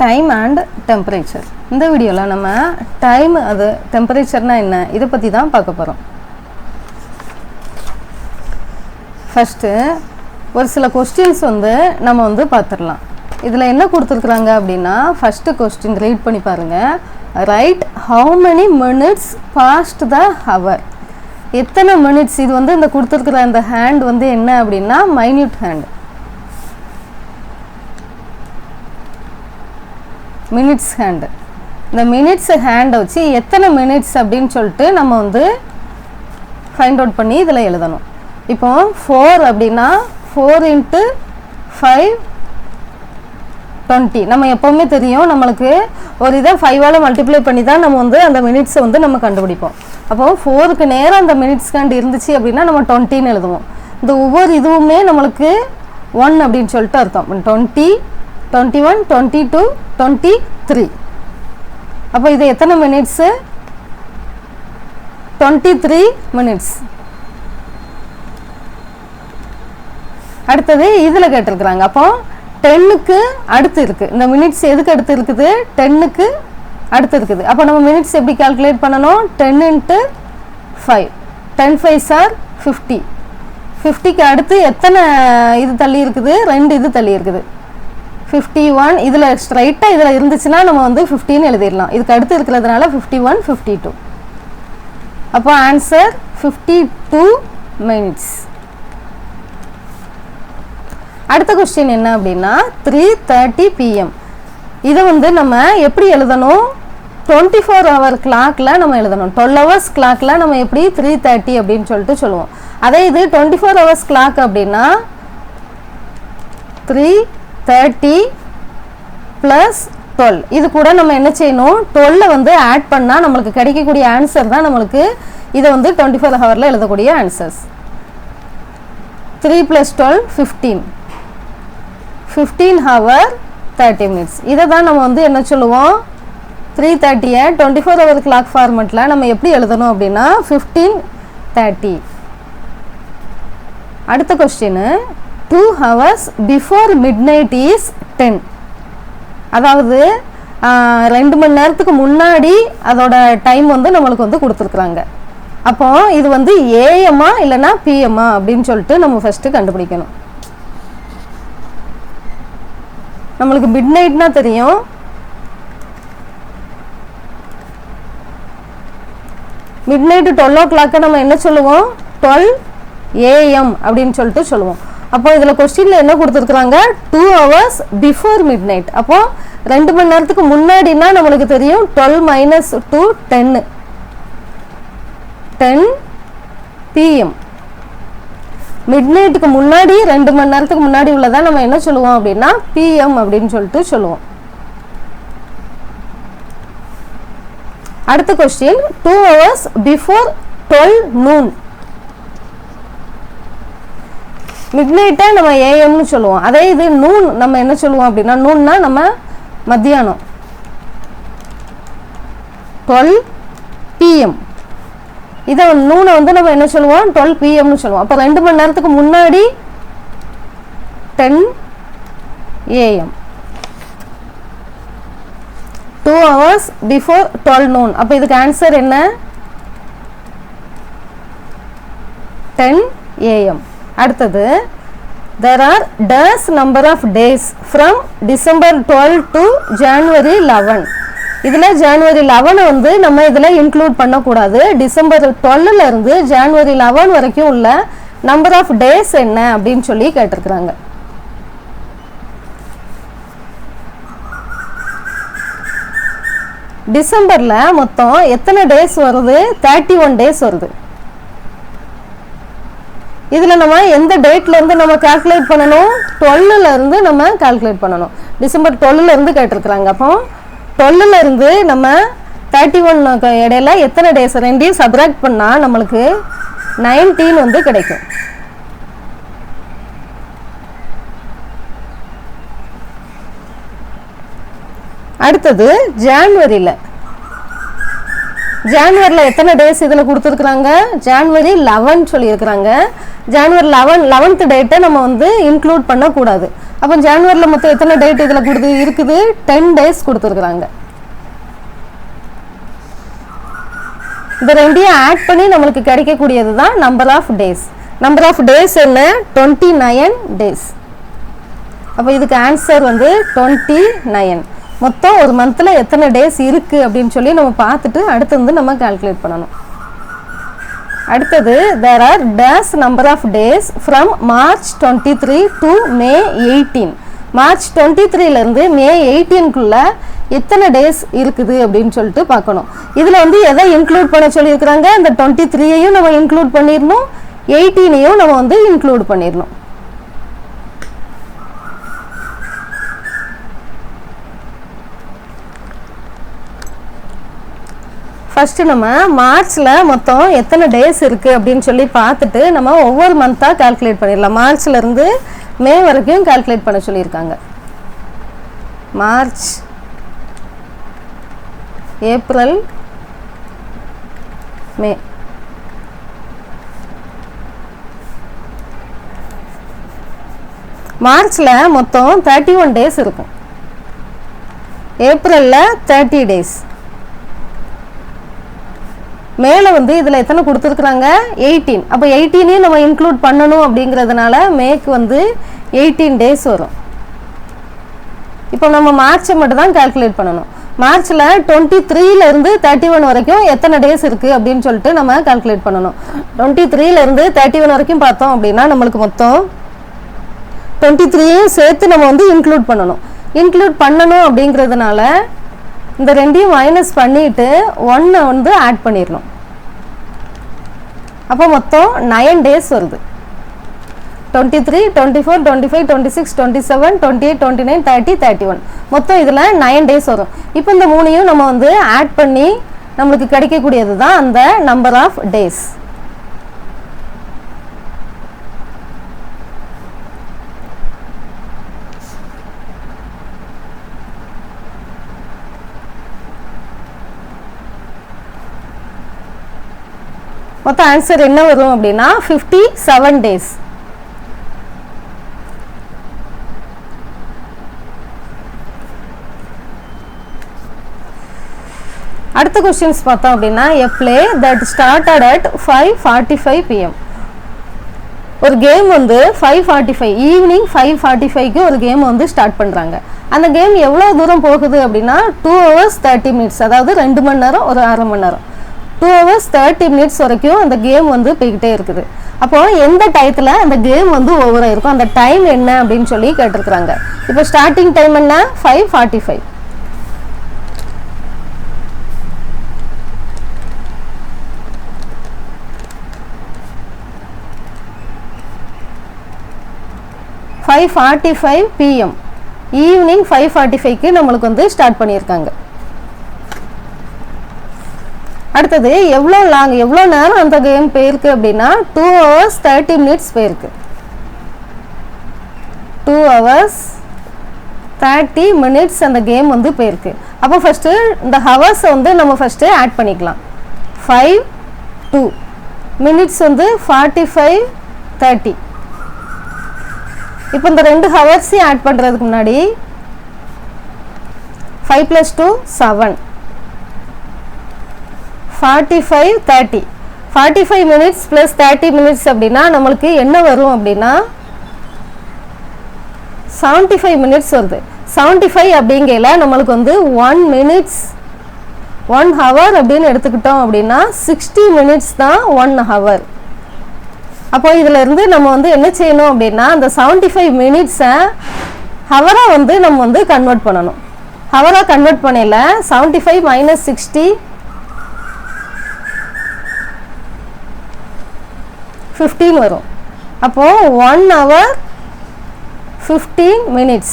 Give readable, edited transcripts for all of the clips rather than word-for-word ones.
Time and temperature. இந்த வீடியோவில் நம்ம டைம் அது டெம்பரேச்சர்னா என்ன இதை பற்றி தான் பார்க்க போகிறோம். ஃபஸ்ட்டு ஒரு சில கொஸ்டின்ஸ் நம்ம பார்த்துடலாம். இதில் என்ன கொடுத்துருக்குறாங்க அப்படின்னா, ஃபஸ்ட்டு கொஸ்டின் ரீட் பண்ணி பாருங்கள். Right how many minutes past the hour. எத்தனை மினிட்ஸ், இது இந்த கொடுத்துருக்குற அந்த ஹேண்ட் என்ன அப்படின்னா மைன்யூட் ஹேண்ட், மினிட்ஸ் ஹேண்டு. இந்த மினிட்ஸ் ஹேண்டை வச்சு எத்தனை மினிட்ஸ் அப்படின்னு சொல்லிட்டு நம்ம ஃபைண்ட் அவுட் பண்ணி இதில் எழுதணும். இப்போ 4 அப்படின்னா 4 × 5 20. நம்ம எப்போவுமே தெரியும், நம்மளுக்கு ஒரு இதை 5ஆல் மல்டிப்ளை பண்ணி தான் நம்ம அந்த மினிட்ஸை நம்ம கண்டுபிடிப்போம். அப்போது 4க்கு நேரம் அந்த மினிட்ஸ் ஹேண்ட் இருந்துச்சு அப்படின்னா நம்ம 20ன்னு எழுதுவோம். இந்த ஒவ்வொரு இதுவுமே நம்மளுக்கு 1 அப்படின்னு சொல்லிட்டு அர்த்தம். 20, 21, 22, 23. அப்போ இது எத்தனை மினிட்ஸு? 23 மினிட்ஸ். அடுத்தது இதில் கேட்டிருக்கிறாங்க. அப்போ 10க்கு அடுத்து இருக்குது. இந்த மினிட்ஸ் எதுக்கு அடுத்து இருக்குது? 10க்கு அடுத்து இருக்குது. அப்போ நம்ம மினிட்ஸ் எப்படி கால்குலேட் பண்ணணும்? 10 × 5. 10 5s are 50. 50க்கு அடுத்து எத்தனை இது தள்ளி இருக்குது? 2 இது தள்ளி இருக்குது. 51. இதில் ஸ்ட்ரைட்டாக இதில் இருந்துச்சுன்னா நம்ம 15 எழுதிடலாம். இதுக்கு அடுத்து இருக்கிறதுனால 51, 52. அப்போ ஆன்சர் 52 மினிட்ஸ். அடுத்த கொஸ்டின் என்ன அப்படின்னா 3:30 PM. இதை நம்ம எப்படி எழுதணும்? 24 hour கிளாக்கில் நம்ம எழுதணும். 12 hours கிளாக்கில் நம்ம எப்படி 3:30 அப்படின்னு சொல்லிட்டு சொல்லுவோம். அதே இது 24 hours கிளாக் அப்படின்னா 3:30 + 12. இது கூட நம்ம என்ன செய்யணும்? 12 ஆட் பண்ணால் நம்மளுக்கு கிடைக்கக்கூடிய ஆன்சர் தான் நம்மளுக்கு இதை 24 ஹவரில் எழுதக்கூடிய ஆன்சர்ஸ். 3 + 12 15. 15 hour 30 minutes. இதை தான் நம்ம என்ன சொல்லுவோம்? 3:30 24 hour கிளாக் ஃபார்மெட்டில் நம்ம எப்படி எழுதணும் அப்படின்னா 15:30. அடுத்த question 2 hours before midnight is 10. அதாவது 2 மணி நேரத்துக்கு முன்னாடி அதோட டைம் நம்மளுக்கு கொடுத்துருக்குறாங்க. அப்போ இது ஏஎம்மா இல்லைன்னா பிஎம்மா அப்படின்னு சொல்லிட்டு நம்ம ஃபஸ்ட்டு கண்டுபிடிக்கணும். நம்மளுக்கு மிட் நைட்னா தெரியும். மிட் நைட்டு 12 o'clock நம்ம என்ன சொல்லுவோம்? 12 AM அப்படின்னு சொல்லிட்டு சொல்லுவோம். அப்போ இதில் கொஸ்டினில் என்ன கொடுத்துருக்குறாங்க? 2 hours before midnight. அப்போ 2 மணி நேரத்துக்கு முன்னாடினா நம்மளுக்கு தெரியும் 12 - 2 10. 10 PM. மிட்நைட்டுக்கு முன்னாடி 2 மணி நேரத்துக்கு முன்னாடி உள்ளதான் நம்ம என்ன சொல்லுவோம் அப்படின்னா PM அப்படின்னு சொல்லிட்டு சொல்லுவோம். அடுத்த கொஸ்டின் 2 hours before 12 noon. மிட்நைட்டை நம்ம ஏஎம்னு சொல்லுவோம். அதே இது நூன் நம்ம என்ன சொல்லுவோம் அப்படின்னா, நூன்னா நம்ம மத்தியானம் 12 PM. இதை நூனை நம்ம என்ன சொல்லுவோம்? 12 PMனு சொல்லுவோம். அப்போ 2 மணி நேரத்துக்கு முன்னாடி 10 AM. 2 hours before 12 noon. அப்போ இதுக்கு ஆன்சர் என்ன? 10 AM. அடுத்தது there are dash number of days from December 12 to January 11. இதில் ஜனவரி 11 நம்ம இதில் இன்க்ளூட் பண்ணக்கூடாது. டிசம்பர் 12 இருந்து ஜனவரி 11 வரைக்கும் உள்ள நம்பர் ஆஃப் டேஸ் என்ன அப்படின்னு சொல்லி கேட்டிருக்கிறாங்க. டிசம்பரில் மொத்தம் எத்தனை டேஸ் வருது? 31 டேஸ் வருது. இதில் நம்ம எந்த டேட்லேருந்து நம்ம கால்குலேட் பண்ணணும்? 12 இருந்து நம்ம கால்குலேட் பண்ணணும். டிசம்பர் 12 இருந்து கேட்டிருக்கிறாங்க. அப்போ 12 இருந்து நம்ம 31 இடையில எத்தனை டேஸ் ரெண்டையும் சப்ராக்ட் பண்ணால் நம்மளுக்கு 19 கிடைக்கும். அடுத்தது ஜான்வரியில் எத்தனை டேஸ் இதில் கொடுத்துருக்குறாங்க? ஜான்வரி 11 சொல்லியிருக்கிறாங்க. ஜான்வரி 11th டேட்டை நம்ம இன்க்ளூட் பண்ணக்கூடாது. அப்போ ஜனவரியில் மொத்தம் எத்தனை டேட் இதில் இருக்குது? 10 டேஸ் கொடுத்துருக்குறாங்க. இந்த ரெண்டையும் ஆட் பண்ணி நம்மளுக்கு கிடைக்கக்கூடியது தான் number of days. Number of days என்ன? 29 டேஸ். அப்போ இதுக்கு ஆன்சர் வந்து 29. மொத்தம் ஒரு மந்தில் எத்தனை டேஸ் இருக்குது அப்படின்னு சொல்லி நம்ம பார்த்துட்டு அடுத்து வந்து நம்ம கால்குலேட் பண்ணணும். அடுத்தது there are dash number of days from March 23 to May 18. March 23லேருந்து மே 18க்குள்ள எத்தனை டேஸ் இருக்குது அப்படின்னு சொல்லிட்டு பார்க்கணும். இதில் வந்து எதை இன்க்ளூட் பண்ண சொல்லியிருக்கிறாங்க? இந்த 23யையும் நம்ம இன்க்ளூட் பண்ணிடணும், 18யையும் நம்ம வந்து இன்க்ளூட் பண்ணிடணும். ஃபஸ்ட்டு நம்ம மார்ச்சில் மொத்தம் எத்தனை டேஸ் இருக்குது அப்படின்னு சொல்லி பார்த்துட்டு நம்ம ஒவ்வொரு மந்த்தாக கால்குலேட் பண்ணிடலாம். மார்ச்லேருந்து மே வரைக்கும் கால்குலேட் பண்ண சொல்லியிருக்காங்க. மார்ச், ஏப்ரல், மே. மார்ச்சில் மொத்தம் 31 டேஸ் இருக்கும். ஏப்ரலில் 30 டேஸ். மேலே வந்து இதில் எத்தனை கொடுத்துருக்குறாங்க? 18. அப்போ 18ஐயும் நம்ம இன்க்ளூட் பண்ணணும் அப்படிங்கிறதுனால மேக்கு வந்து 18 டேஸ் வரும். இப்போ நம்ம மார்ச்சை மட்டும் தான் கால்குலேட் பண்ணணும். மார்ச்சில் 23லேருந்து 31 வரைக்கும் எத்தனை டேஸ் இருக்குது அப்படின்னு சொல்லிட்டு நம்ம கால்குலேட் பண்ணணும். 23லேருந்து 31 வரைக்கும் பார்த்தோம் அப்படின்னா நம்மளுக்கு மொத்தம் 23யும் சேர்த்து நம்ம வந்து இன்க்ளூட் பண்ணணும். இன்க்ளூட் பண்ணணும் அப்படிங்கிறதுனால இந்த ரெண்டையும் மைனஸ் பண்ணிவிட்டு 1 வந்து ஆட் பண்ணிடணும். அப்போ மொத்தம் 9 டேஸ் வருது. 23, 24, 25, 26, 27, 28, 29, 30, 31. மொத்தம் இதில் 9 டேஸ் வரும். இப்போ இந்த மூணையும் நம்ம வந்து ஆட் பண்ணி நம்மளுக்கு கிடைக்கக்கூடியது தான் அந்த நம்பர் ஆஃப் டேஸ். மொத்த ஆன்சர் என்ன வரும் அப்படின்னா 57 டேஸ். அடுத்த क्वेश्चंस பார்த்தோம் அப்படின்னா a play that started at 5:45 pm. ஒரு கேம் வந்து 5:45 ஈவினிங் 5:45க்கு ஒரு கேம் வந்து ஸ்டார்ட் பண்றாங்க. அந்த கேம் எவ்வளவு தூரம் போகுது அப்படின்னா 2 hours 30 minutes, அதாவது 2 மணி நேரம் ஒரு 1/2 மணி நேரம். 2 hours 30 minutes வரைக்கும் அந்த கேம் வந்து போய்கிட்டே இருக்குது. அப்போ எந்த டயத்தில் அந்த கேம் வந்து ஓவர் ஆயிருக்கும், அந்த டைம் என்ன அப்படின்னு சொல்லி கேட்டிருக்கிறாங்க. இப்போ ஸ்டார்டிங் டைம் என்ன? 5:45. PM ஈவினிங் 5:45க்கு நம்மளுக்கு வந்து ஸ்டார்ட் பண்ணியிருக்காங்க. அடுத்தது எவ்வளோ நேரம் அந்த கேம் போயிருக்கு அப்படின்னா 2 hours 30 minutes போயிருக்கு. 2 hours 30 minutes அந்த கேம் வந்து போயிருக்கு. அப்போ ஃபஸ்ட்டு இந்த ஹவர்ஸை வந்து நம்ம ஃபஸ்ட்டு ஆட் பண்ணிக்கலாம். 5, 2 மினிட்ஸ் வந்து 45, 30. இப்போ இந்த 2 ஹவர்ஸையும் ஆட் பண்ணுறதுக்கு முன்னாடி 5 + 2 7, 45, 30. 45 minutes + 30 minutes அப்படின்னா நம்மளுக்கு என்ன வரும் அப்படின்னா 75 minutes வருது. 75 அப்படிங்கையில் நம்மளுக்கு வந்து 1 minutes 1 hour அப்படின்னு எடுத்துக்கிட்டோம் அப்படின்னா 60 minutes தான் 1 hour. அப்போ இதில் இருந்து நம்ம வந்து என்ன செய்யணும் அப்படின்னா அந்த 75 மினிட்ஸை ஹவராக வந்து நம்ம வந்து கன்வெர்ட் பண்ணணும். ஹவராக கன்வெர்ட் பண்ணல 75 - 60 15 வரும். அப்போது 1 hour 15 minutes.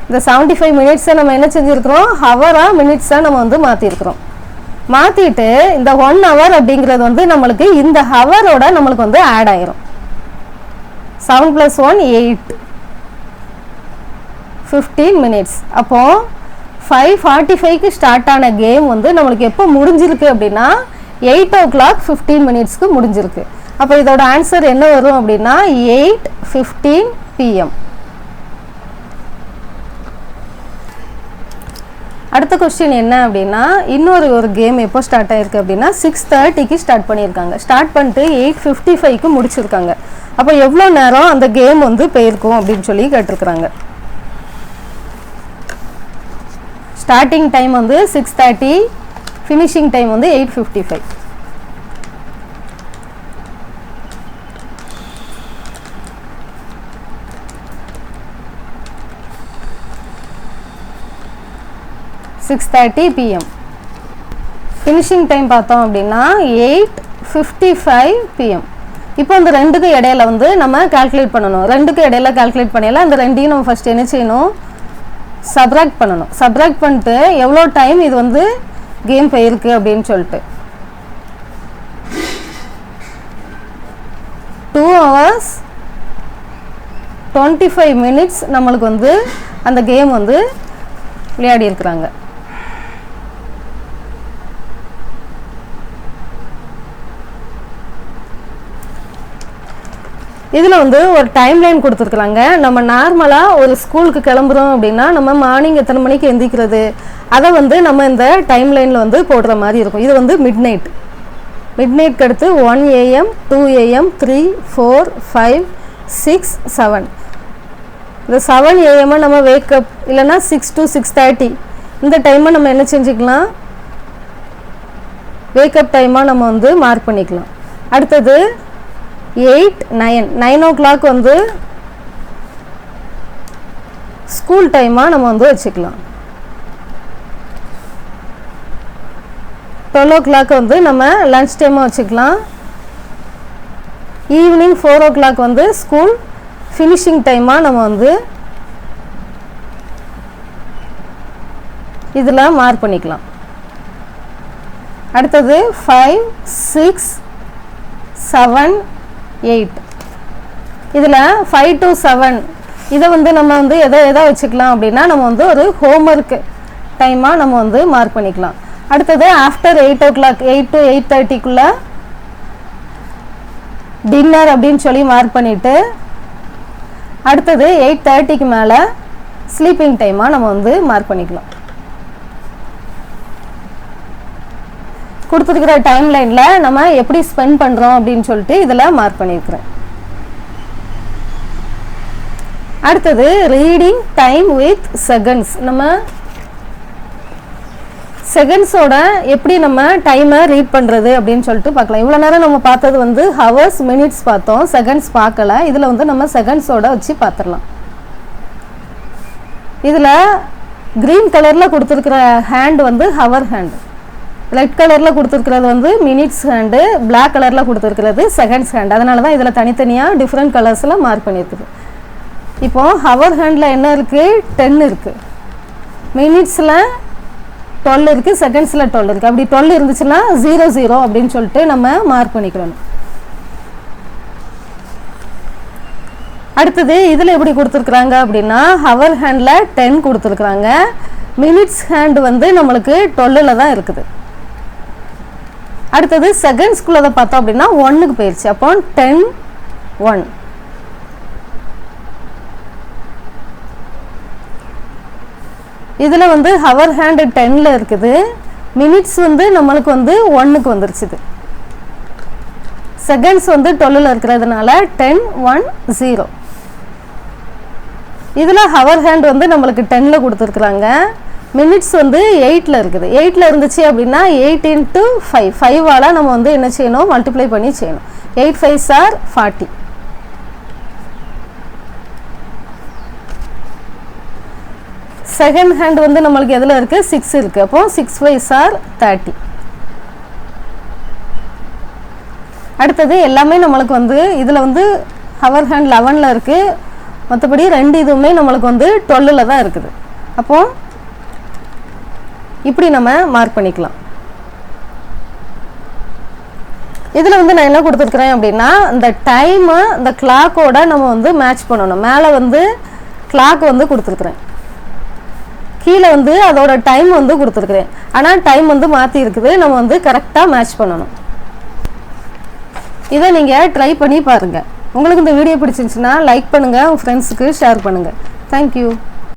இந்த 75 மினிட்ஸை நம்ம என்ன செஞ்சுருக்கிறோம்? ஹவராக மினிட்ஸாக நம்ம வந்து மாற்றிருக்கிறோம். மாற்றிட்டு இந்த 1 hour அப்படிங்கிறது வந்து நம்மளுக்கு இந்த ஹவரோட நம்மளுக்கு வந்து ஆட் ஆயிரும். 7 + 1 8, 15 minutes. அப்போது 5:45க்கு ஸ்டார்ட் ஆன கேம் வந்து நம்மளுக்கு எப்போ முடிஞ்சிருக்கு அப்படின்னா 8 o'clock 15 minutesக்கு முடிஞ்சிருக்கு. அப்போ இதோட ஆன்சர் என்ன வரும் அப்படின்னா 8:15 PM. அடுத்த கொஸ்டின் என்ன அப்படின்னா இன்னொரு கேம் எப்போ ஸ்டார்ட் ஆயிருக்கு அப்படின்னா 6:30க்கு ஸ்டார்ட் பண்ணியிருக்காங்க. ஸ்டார்ட் பண்ணிட்டு 8:55க்கு முடிச்சிருக்காங்க. அப்போ எவ்வளோ நேரம் அந்த கேம் வந்து போயிருக்கும் அப்படின்னு சொல்லி கேட்டிருக்கிறாங்க. ஸ்டார்டிங் டைம் வந்து 6:30, ஃபினிஷிங் டைம் வந்து 8:55. PM. ஃபினிஷிங் டைம் பார்த்தோம் அப்படின்னா 8:55 PM. இப்போ இந்த ரெண்டுக்கு இடையில வந்து நம்ம கால்குலேட் பண்ணணும். ரெண்டுக்கு இடையில கால்குலேட் பண்ணல அந்த ரெண்டையும் நம்ம ஃபர்ஸ்ட் என்ன செய்யணும், சப்ராக்ட் பண்ணணும். சப்ராக்ட் பண்ணிட்டு எவ்வளோ டைம் இது வந்து கேம் போயிருக்கு அப்படின்னு சொல்லிட்டு 2 hours 25 minutes நம்மளுக்கு வந்து அந்த கேம் வந்து விளையாடி இருக்கிறாங்க. இதில் வந்து ஒரு டைம் லைன் கொடுத்துருக்குறாங்க. நம்ம நார்மலாக ஒரு ஸ்கூலுக்கு கிளம்புறோம் அப்படின்னா நம்ம மார்னிங் எத்தனை மணிக்கு எந்திரிக்கிறது அதை வந்து நம்ம இந்த டைம் லைனில் வந்து போடுற மாதிரி இருக்கும். இது வந்து மிட் நைட்க்கு அடுத்து 1 AM 2 AM 3 4 5 6 7. இந்த 7 AM நம்ம வேக்கப் இல்லைன்னா 6 to 6:30 இந்த டைமை நம்ம என்ன செஞ்சுக்கலாம், வேக்கப் டைமாக நம்ம வந்து மார்க் பண்ணிக்கலாம். அடுத்தது 8 9 o'clock வந்து ஸ்கூல் டைமாக நம்ம வந்து வச்சுக்கலாம். 12 o'clock வந்து நம்ம லன்ச் டைமாக வச்சுக்கலாம். ஈவினிங் 4 o'clock வந்து ஸ்கூல் ஃபினிஷிங் டைமாக நம்ம வந்து இதில் மார்க் பண்ணிக்கலாம். அடுத்தது 5 6 7 8 இதில் 5 to 7 இதை வந்து நம்ம வந்து எதை வச்சுக்கலாம் அப்படின்னா நம்ம வந்து ஒரு ஹோம்ஒர்க் டைமாக நம்ம வந்து மார்க் பண்ணிக்கலாம். அடுத்தது ஆஃப்டர் 8 o'clock 8 to 8:30க்குள்ளே டின்னர் அப்படின்னு சொல்லி மார்க் பண்ணிவிட்டு அடுத்தது 8:30க்கு மேலே ஸ்லீப்பிங் டைமாக நம்ம வந்து மார்க் பண்ணிக்கலாம். கொடுத்துருக்கிற டைம் லைனில் நம்ம எப்படி ஸ்பெண்ட் பண்ணுறோம் அப்படின்னு சொல்லிட்டு இதில் மார்க் பண்ணியிருக்கிறேன். அடுத்தது ரீடிங் டைம் வித் செகண்ட்ஸ். நம்ம செகண்ட்ஸோட எப்படி நம்ம டைமை ரீட் பண்ணுறது அப்படின்னு சொல்லிட்டு பார்க்கலாம். இவ்வளோ நேரம் நம்ம பார்த்தது வந்து ஹவர்ஸ் மினிட்ஸ் பார்த்தோம், செகண்ட்ஸ் பார்க்கல. இதில் வந்து நம்ம செகண்ட்ஸோட வச்சு பார்த்துடலாம். இதில் க்ரீன் கலரில் கொடுத்துருக்கிற ஹேண்ட் வந்து ஹவர் ஹேண்டு, ரெட் கலரில் கொடுத்துருக்கிறது வந்து மினிட்ஸ் ஹேண்டு, பிளாக் கலரில் கொடுத்துருக்கிறது செகண்ட்ஸ் ஹேண்ட். அதனால தான் இதில் தனித்தனியாக டிஃப்ரெண்ட் கலர்ஸில் மார்க் பண்ணியிருக்குது. இப்போது ஹவர் ஹேண்டில் என்ன இருக்குது, 10 இருக்குது, மினிட்ஸில் 12 இருக்குது, செகண்ட்ஸில் 12 இருக்குது. அப்படி 12 இருந்துச்சுன்னா 00 அப்படின்னு சொல்லிட்டு நம்ம மார்க் பண்ணிக்கணும். அடுத்தது இதில் எப்படி கொடுத்துருக்குறாங்க அப்படின்னா ஹவர் ஹேண்டில் 10 கொடுத்துருக்குறாங்க, மினிட்ஸ் ஹேண்டு வந்து நம்மளுக்கு 12ல் தான் இருக்குது. அடுத்தது செகண்ட்ஸ்குள்ளதை பார்த்தோம் அப்படின்னா 1க்கு போயிடுச்சு. அப்போ 10 1. இதில் வந்து ஹவர் ஹேண்டு 10ல் இருக்குது, மினிட்ஸ் வந்து நம்மளுக்கு வந்து 1க்கு வந்துருச்சுது. செகண்ட்ஸ் வந்து 12ல் இருக்கிறதுனால 10 1 0. இதில் ஹவர் ஹேண்ட் வந்து நம்மளுக்கு 10ல் கொடுத்துருக்குறாங்க, மினிட்ஸ் வந்து 8ல் இருக்குது. 8ல் இருந்துச்சு அப்படின்னா 8 into 5 5ஆல் நம்ம வந்து என்ன செய்யணும், மல்டிப்ளை பண்ணி செய்யணும். 8 5s are 40. செகண்ட் ஹேண்ட் வந்து நம்மளுக்கு எதில் இருக்குது, 6 இருக்குது. அப்போ 6 5s are 30. அடுத்தது எல்லாமே நம்மளுக்கு வந்து இதில் வந்து ஹவர் ஹேண்ட் 11ல் இருக்குது, மற்றபடி ரெண்டு இதுவுமே நம்மளுக்கு வந்து 12ல் தான் இருக்குது. அப்போது இப்படி நம்ம மார்க் பண்ணிக்கலாம். இதில் வந்து நான் என்ன கொடுத்துருக்குறேன் அப்படின்னா இந்த டைமை இந்த கிளாக்கோட நம்ம வந்து மேட்ச் பண்ணணும். மேலே வந்து கிளாக் வந்து கொடுத்துருக்குறேன், கீழே வந்து அதோட டைம் வந்து கொடுத்துருக்குறேன். ஆனால் டைம் வந்து மாற்றி இருக்குது, நம்ம வந்து கரெக்டாக மேட்ச் பண்ணணும். இதை நீங்கள் ட்ரை பண்ணி பாருங்கள். உங்களுக்கு இந்த வீடியோ பிடிச்சிருந்துச்சுன்னா லைக் பண்ணுங்கள், உங்கள் ஃப்ரெண்ட்ஸுக்கு ஷேர் பண்ணுங்கள். தேங்க்யூ.